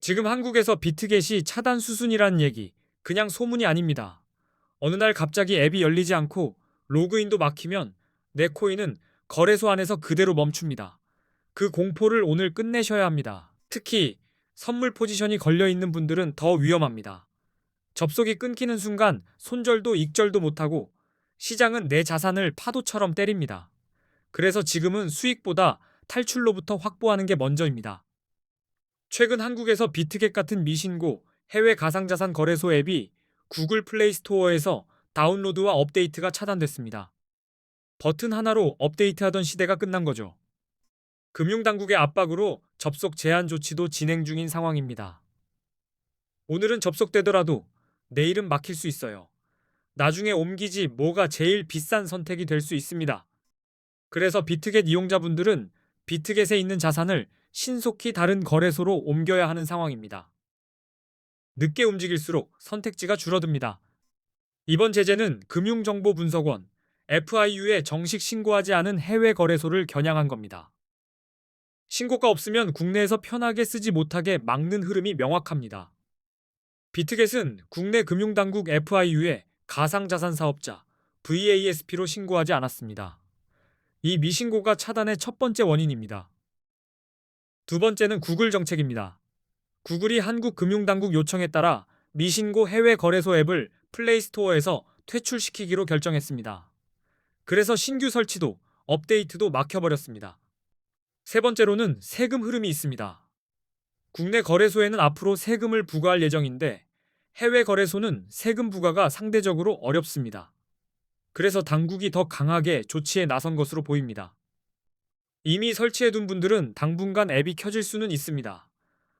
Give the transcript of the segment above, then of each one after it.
지금 한국에서 비트겟이 차단 수순이라는 얘기, 그냥 소문이 아닙니다. 어느 날 갑자기 앱이 열리지 않고 로그인도 막히면 내 코인은 거래소 안에서 그대로 멈춥니다. 그 공포를 오늘 끝내셔야 합니다. 특히 선물 포지션이 걸려 있는 분들은 더 위험합니다. 접속이 끊기는 순간 손절도 익절도 못하고 시장은 내 자산을 파도처럼 때립니다. 그래서 지금은 수익보다 탈출로부터 확보하는 게 먼저입니다. 최근 한국에서 비트겟 같은 미신고 해외 가상자산 거래소 앱이 구글 플레이 스토어에서 다운로드와 업데이트가 차단됐습니다. 버튼 하나로 업데이트하던 시대가 끝난 거죠. 금융당국의 압박으로 접속 제한 조치도 진행 중인 상황입니다. 오늘은 접속되더라도 내일은 막힐 수 있어요. 나중에 옮기지 뭐가 제일 비싼 선택이 될 수 있습니다. 그래서 비트겟 이용자분들은 비트겟에 있는 자산을 신속히 다른 거래소로 옮겨야 하는 상황입니다. 늦게 움직일수록 선택지가 줄어듭니다. 이번 제재는 금융정보분석원 FIU에 정식 신고하지 않은 해외 거래소를 겨냥한 겁니다. 신고가 없으면 국내에서 편하게 쓰지 못하게 막는 흐름이 명확합니다. 비트겟은 국내 금융당국 FIU에 가상자산 사업자 VASP로 신고하지 않았습니다. 이 미신고가 차단의 첫 번째 원인입니다. 두 번째는 구글 정책입니다. 구글이 한국금융당국 요청에 따라 미신고 해외 거래소 앱을 플레이스토어에서 퇴출시키기로 결정했습니다. 그래서 신규 설치도 업데이트도 막혀버렸습니다. 세 번째로는 세금 흐름이 있습니다. 국내 거래소에는 앞으로 세금을 부과할 예정인데 해외 거래소는 세금 부과가 상대적으로 어렵습니다. 그래서 당국이 더 강하게 조치에 나선 것으로 보입니다. 이미 설치해둔 분들은 당분간 앱이 켜질 수는 있습니다.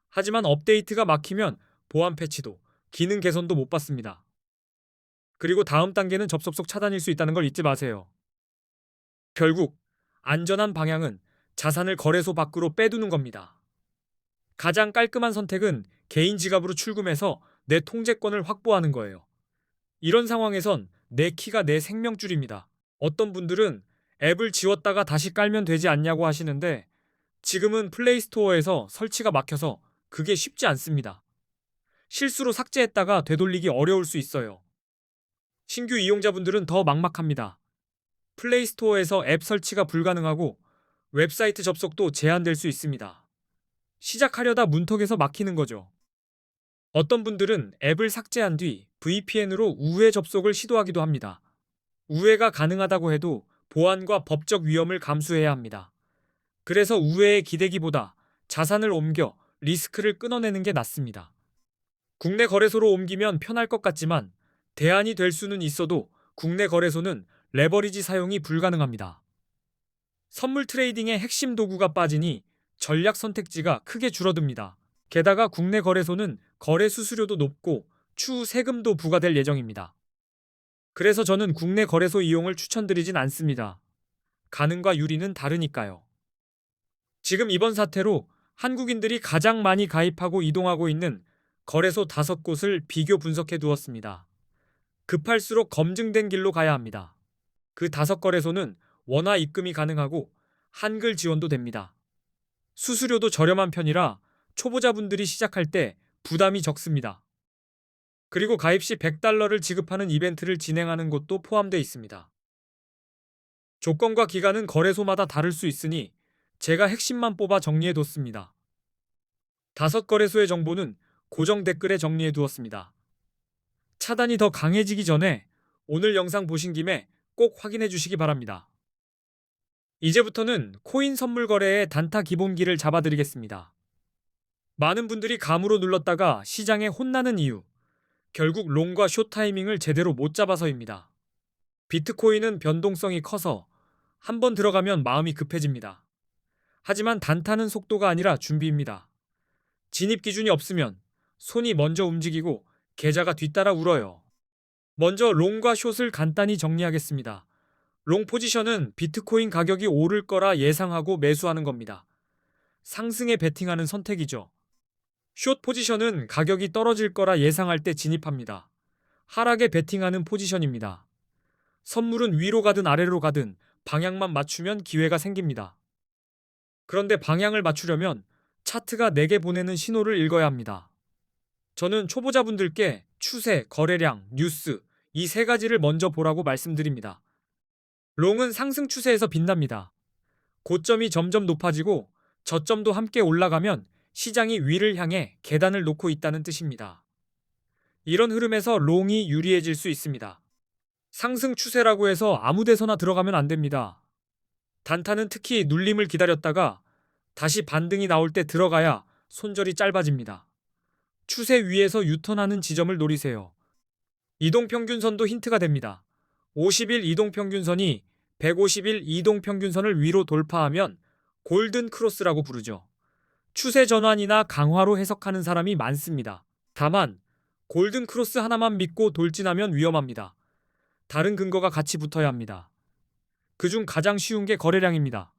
하지만 업데이트가 막히면 보안 패치도 기능 개선도 못 받습니다. 그리고 다음 단계는 접속속 차단일 수 있다는 걸 잊지 마세요. 결국 안전한 방향은 자산을 거래소 밖으로 빼두는 겁니다. 가장 깔끔한 선택은 개인 지갑으로 출금해서 내 통제권을 확보하는 거예요. 이런 상황에선 내 키가 내 생명줄입니다. 어떤 분들은 앱을 지웠다가 다시 깔면 되지 않냐고 하시는데 지금은 플레이스토어에서 설치가 막혀서 그게 쉽지 않습니다. 실수로 삭제했다가 되돌리기 어려울 수 있어요. 신규 이용자분들은 더 막막합니다. 플레이스토어에서 앱 설치가 불가능하고 웹사이트 접속도 제한될 수 있습니다. 시작하려다 문턱에서 막히는 거죠. 어떤 분들은 앱을 삭제한 뒤 VPN으로 우회 접속을 시도하기도 합니다. 우회가 가능하다고 해도 보안과 법적 위험을 감수해야 합니다. 그래서 우회에 기대기보다 자산을 옮겨 리스크를 끊어내는 게 낫습니다. 국내 거래소로 옮기면 편할 것 같지만 대안이 될 수는 있어도 국내 거래소는 레버리지 사용이 불가능합니다. 선물 트레이딩의 핵심 도구가 빠지니 전략 선택지가 크게 줄어듭니다. 게다가 국내 거래소는 거래 수수료도 높고 추후 세금도 부과될 예정입니다. 그래서 저는 국내 거래소 이용을 추천드리진 않습니다. 가능과 유리는 다르니까요. 지금 이번 사태로 한국인들이 가장 많이 가입하고 이동하고 있는 거래소 5곳을 비교 분석해 두었습니다. 급할수록 검증된 길로 가야 합니다. 그 5거래소는 원화 입금이 가능하고 한글 지원도 됩니다. 수수료도 저렴한 편이라 초보자분들이 시작할 때 부담이 적습니다. 그리고 가입 시 $100를 지급하는 이벤트를 진행하는 곳도 포함되어 있습니다. 조건과 기간은 거래소마다 다를 수 있으니 제가 핵심만 뽑아 정리해뒀습니다. 5거래소의 정보는 고정 댓글에 정리해두었습니다. 차단이 더 강해지기 전에 오늘 영상 보신 김에 꼭 확인해 주시기 바랍니다. 이제부터는 코인 선물 거래의 단타 기본기를 잡아드리겠습니다. 많은 분들이 감으로 눌렀다가 시장에 혼나는 이유, 결국 롱과 숏 타이밍을 제대로 못 잡아서입니다. 비트코인은 변동성이 커서 한번 들어가면 마음이 급해집니다. 하지만 단타는 속도가 아니라 준비입니다. 진입 기준이 없으면 손이 먼저 움직이고 계좌가 뒤따라 울어요. 먼저 롱과 숏을 간단히 정리하겠습니다. 롱 포지션은 비트코인 가격이 오를 거라 예상하고 매수하는 겁니다. 상승에 베팅하는 선택이죠. 숏 포지션은 가격이 떨어질 거라 예상할 때 진입합니다. 하락에 베팅하는 포지션입니다. 선물은 위로 가든 아래로 가든 방향만 맞추면 기회가 생깁니다. 그런데 방향을 맞추려면 차트가 내게 보내는 신호를 읽어야 합니다. 저는 초보자분들께 추세, 거래량, 뉴스 이 세 가지를 먼저 보라고 말씀드립니다. 롱은 상승 추세에서 빛납니다. 고점이 점점 높아지고 저점도 함께 올라가면 시장이 위를 향해 계단을 놓고 있다는 뜻입니다. 이런 흐름에서 롱이 유리해질 수 있습니다. 상승 추세라고 해서 아무 데서나 들어가면 안 됩니다. 단타는 특히 눌림을 기다렸다가 다시 반등이 나올 때 들어가야 손절이 짧아집니다. 추세 위에서 유턴하는 지점을 노리세요. 이동평균선도 힌트가 됩니다. 50일 이동평균선이 150일 이동평균선을 위로 돌파하면 골든 크로스라고 부르죠. 추세 전환이나 강화로 해석하는 사람이 많습니다. 다만 골든 크로스 하나만 믿고 돌진하면 위험합니다. 다른 근거가 같이 붙어야 합니다. 그중 가장 쉬운 게 거래량입니다.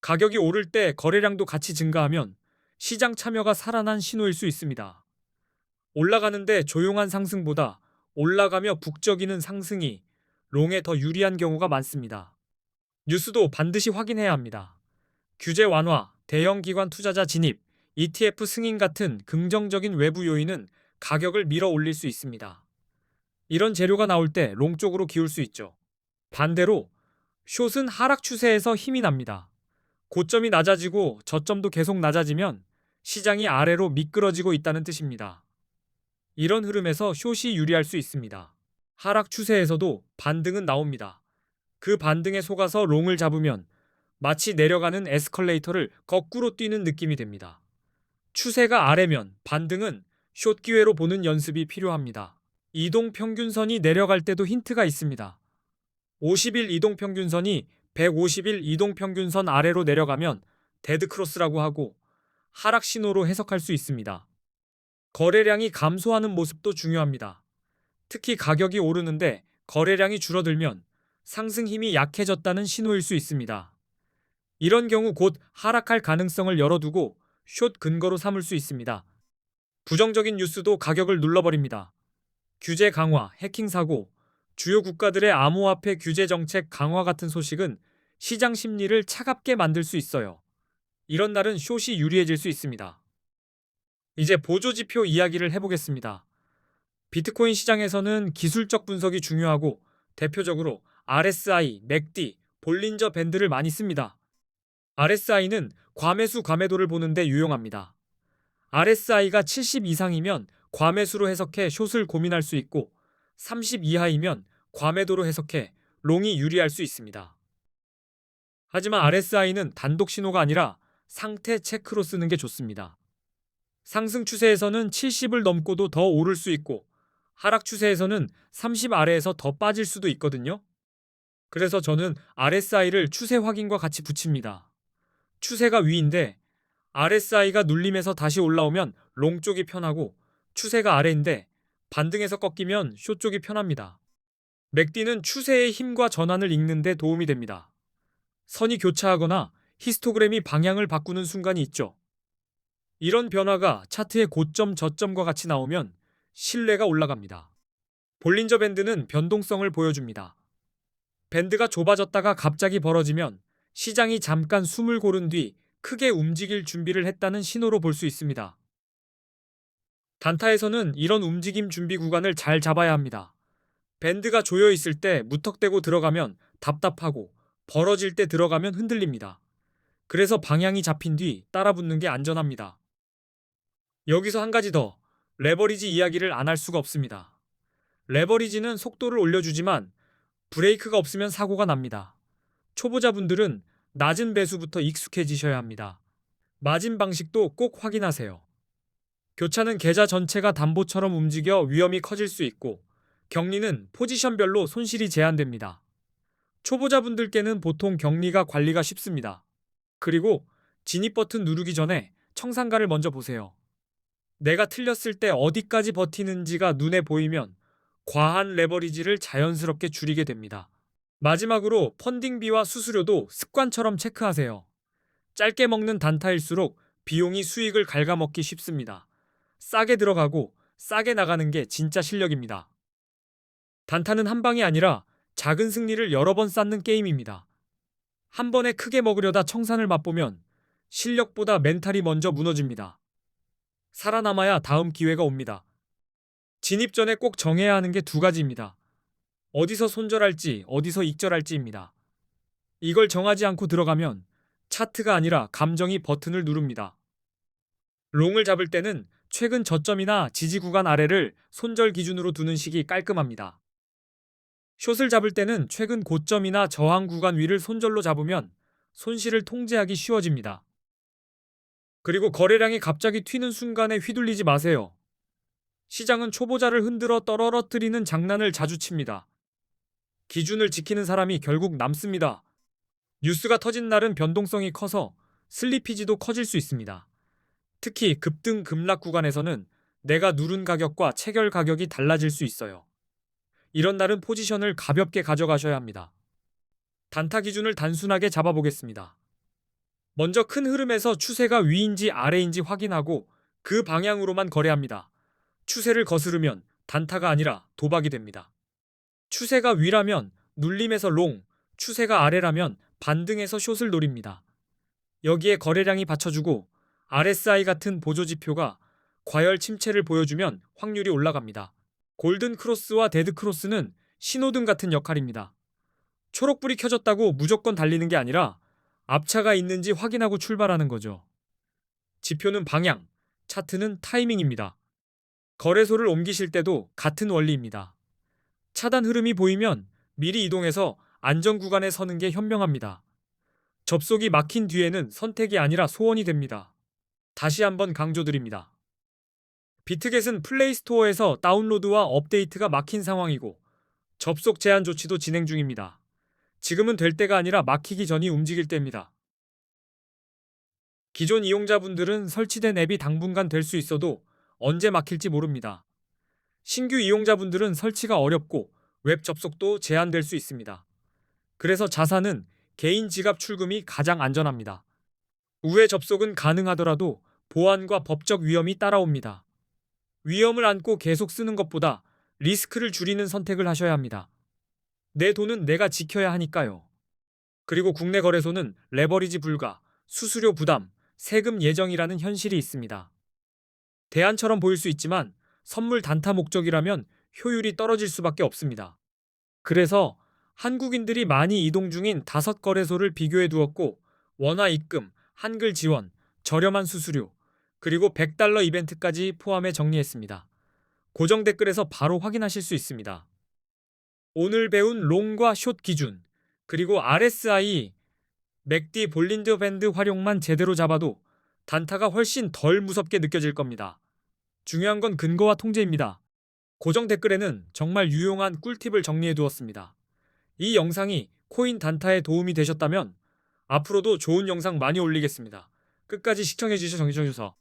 가격이 오를 때 거래량도 같이 증가하면 시장 참여가 살아난 신호일 수 있습니다. 올라가는데 조용한 상승보다 올라가며 북적이는 상승이 롱에 더 유리한 경우가 많습니다. 뉴스도 반드시 확인해야 합니다. 규제 완화, 대형 기관 투자자 진입, ETF 승인 같은 긍정적인 외부 요인은 가격을 밀어 올릴 수 있습니다. 이런 재료가 나올 때 롱 쪽으로 기울 수 있죠. 반대로 숏은 하락 추세에서 힘이 납니다. 고점이 낮아지고 저점도 계속 낮아지면 시장이 아래로 미끄러지고 있다는 뜻입니다. 이런 흐름에서 숏이 유리할 수 있습니다. 하락 추세에서도 반등은 나옵니다. 그 반등에 속아서 롱을 잡으면 마치 내려가는 에스컬레이터를 거꾸로 뛰는 느낌이 됩니다. 추세가 아래면 반등은 숏 기회로 보는 연습이 필요합니다. 이동평균선이 내려갈 때도 힌트가 있습니다. 50일 이동평균선이 150일 이동평균선 아래로 내려가면 데드크로스라고 하고 하락 신호로 해석할 수 있습니다. 거래량이 감소하는 모습도 중요합니다. 특히 가격이 오르는데 거래량이 줄어들면 상승 힘이 약해졌다는 신호일 수 있습니다. 이런 경우 곧 하락할 가능성을 열어두고 숏 근거로 삼을 수 있습니다. 부정적인 뉴스도 가격을 눌러버립니다. 규제 강화, 해킹 사고, 주요 국가들의 암호화폐 규제 정책 강화 같은 소식은 시장 심리를 차갑게 만들 수 있어요. 이런 날은 숏이 유리해질 수 있습니다. 이제 보조지표 이야기를 해보겠습니다. 비트코인 시장에서는 기술적 분석이 중요하고 대표적으로 RSI, 맥디, 볼린저 밴드를 많이 씁니다. RSI는 과매수 과매도를 보는데 유용합니다. RSI가 70 이상이면 과매수로 해석해 숏을 고민할 수 있고 30 이하이면 과매도로 해석해 롱이 유리할 수 있습니다. 하지만 RSI는 단독 신호가 아니라 상태 체크로 쓰는 게 좋습니다. 상승 추세에서는 70을 넘고도 더 오를 수 있고 하락 추세에서는 30 아래에서 더 빠질 수도 있거든요. 그래서 저는 RSI를 추세 확인과 같이 붙입니다. 추세가 위인데 RSI가 눌림에서 다시 올라오면 롱 쪽이 편하고 추세가 아래인데 반등에서 꺾이면 숏 쪽이 편합니다. 맥디는 추세의 힘과 전환을 읽는 데 도움이 됩니다. 선이 교차하거나 히스토그램이 방향을 바꾸는 순간이 있죠. 이런 변화가 차트의 고점 저점과 같이 나오면 신뢰가 올라갑니다. 볼린저 밴드는 변동성을 보여줍니다. 밴드가 좁아졌다가 갑자기 벌어지면 시장이 잠깐 숨을 고른 뒤 크게 움직일 준비를 했다는 신호로 볼 수 있습니다. 단타에서는 이런 움직임 준비 구간을 잘 잡아야 합니다. 밴드가 조여 있을 때 무턱대고 들어가면 답답하고 벌어질 때 들어가면 흔들립니다. 그래서 방향이 잡힌 뒤 따라붙는 게 안전합니다. 여기서 한 가지 더, 레버리지 이야기를 안 할 수가 없습니다. 레버리지는 속도를 올려주지만 브레이크가 없으면 사고가 납니다. 초보자분들은 낮은 배수부터 익숙해지셔야 합니다. 마진 방식도 꼭 확인하세요. 교차는 계좌 전체가 담보처럼 움직여 위험이 커질 수 있고 격리는 포지션별로 손실이 제한됩니다. 초보자분들께는 보통 격리가 관리가 쉽습니다. 그리고 진입 버튼 누르기 전에 청산가를 먼저 보세요. 내가 틀렸을 때 어디까지 버티는지가 눈에 보이면 과한 레버리지를 자연스럽게 줄이게 됩니다. 마지막으로 펀딩비와 수수료도 습관처럼 체크하세요. 짧게 먹는 단타일수록 비용이 수익을 갉아먹기 쉽습니다. 싸게 들어가고 싸게 나가는 게 진짜 실력입니다. 단타는 한 방이 아니라 작은 승리를 여러 번 쌓는 게임입니다. 한 번에 크게 먹으려다 청산을 맛보면 실력보다 멘탈이 먼저 무너집니다. 살아남아야 다음 기회가 옵니다. 진입 전에 꼭 정해야 하는 게 두 가지입니다. 어디서 손절할지, 어디서 익절할지입니다. 이걸 정하지 않고 들어가면 차트가 아니라 감정이 버튼을 누릅니다. 롱을 잡을 때는 최근 저점이나 지지 구간 아래를 손절 기준으로 두는 식이 깔끔합니다. 숏을 잡을 때는 최근 고점이나 저항 구간 위를 손절로 잡으면 손실을 통제하기 쉬워집니다. 그리고 거래량이 갑자기 튀는 순간에 휘둘리지 마세요. 시장은 초보자를 흔들어 떨어뜨리는 장난을 자주 칩니다. 기준을 지키는 사람이 결국 남습니다. 뉴스가 터진 날은 변동성이 커서 슬리피지도 커질 수 있습니다. 특히 급등 급락 구간에서는 내가 누른 가격과 체결 가격이 달라질 수 있어요. 이런 날은 포지션을 가볍게 가져가셔야 합니다. 단타 기준을 단순하게 잡아보겠습니다. 먼저 큰 흐름에서 추세가 위인지 아래인지 확인하고 그 방향으로만 거래합니다. 추세를 거스르면 단타가 아니라 도박이 됩니다. 추세가 위라면 눌림에서 롱, 추세가 아래라면 반등에서 숏을 노립니다. 여기에 거래량이 받쳐주고 RSI 같은 보조지표가 과열 침체를 보여주면 확률이 올라갑니다. 골든 크로스와 데드 크로스는 신호등 같은 역할입니다. 초록불이 켜졌다고 무조건 달리는 게 아니라 앞차가 있는지 확인하고 출발하는 거죠. 지표는 방향, 차트는 타이밍입니다. 거래소를 옮기실 때도 같은 원리입니다. 차단 흐름이 보이면 미리 이동해서 안전 구간에 서는 게 현명합니다. 접속이 막힌 뒤에는 선택이 아니라 소원이 됩니다. 다시 한번 강조드립니다. 비트겟은 플레이스토어에서 다운로드와 업데이트가 막힌 상황이고 접속 제한 조치도 진행 중입니다. 지금은 될 때가 아니라 막히기 전이 움직일 때입니다. 기존 이용자분들은 설치된 앱이 당분간 될 수 있어도 언제 막힐지 모릅니다. 신규 이용자분들은 설치가 어렵고 웹 접속도 제한될 수 있습니다. 그래서 자산은 개인 지갑 출금이 가장 안전합니다. 우회 접속은 가능하더라도 보안과 법적 위험이 따라옵니다. 위험을 안고 계속 쓰는 것보다 리스크를 줄이는 선택을 하셔야 합니다. 내 돈은 내가 지켜야 하니까요. 그리고 국내 거래소는 레버리지 불가, 수수료 부담, 세금 예정이라는 현실이 있습니다. 대안처럼 보일 수 있지만 선물 단타 목적이라면 효율이 떨어질 수밖에 없습니다. 그래서 한국인들이 많이 이동 중인 5거래소를 비교해 두었고 원화 입금, 한글 지원, 저렴한 수수료, 그리고 $100 이벤트까지 포함해 정리했습니다. 고정 댓글에서 바로 확인하실 수 있습니다. 오늘 배운 롱과 숏 기준, 그리고 RSI, 맥디 볼린저 밴드 활용만 제대로 잡아도 단타가 훨씬 덜 무섭게 느껴질 겁니다. 중요한 건 근거와 통제입니다. 고정 댓글에는 정말 유용한 꿀팁을 정리해 두었습니다. 이 영상이 코인 단타에 도움이 되셨다면 앞으로도 좋은 영상 많이 올리겠습니다. 끝까지 시청해 주셔서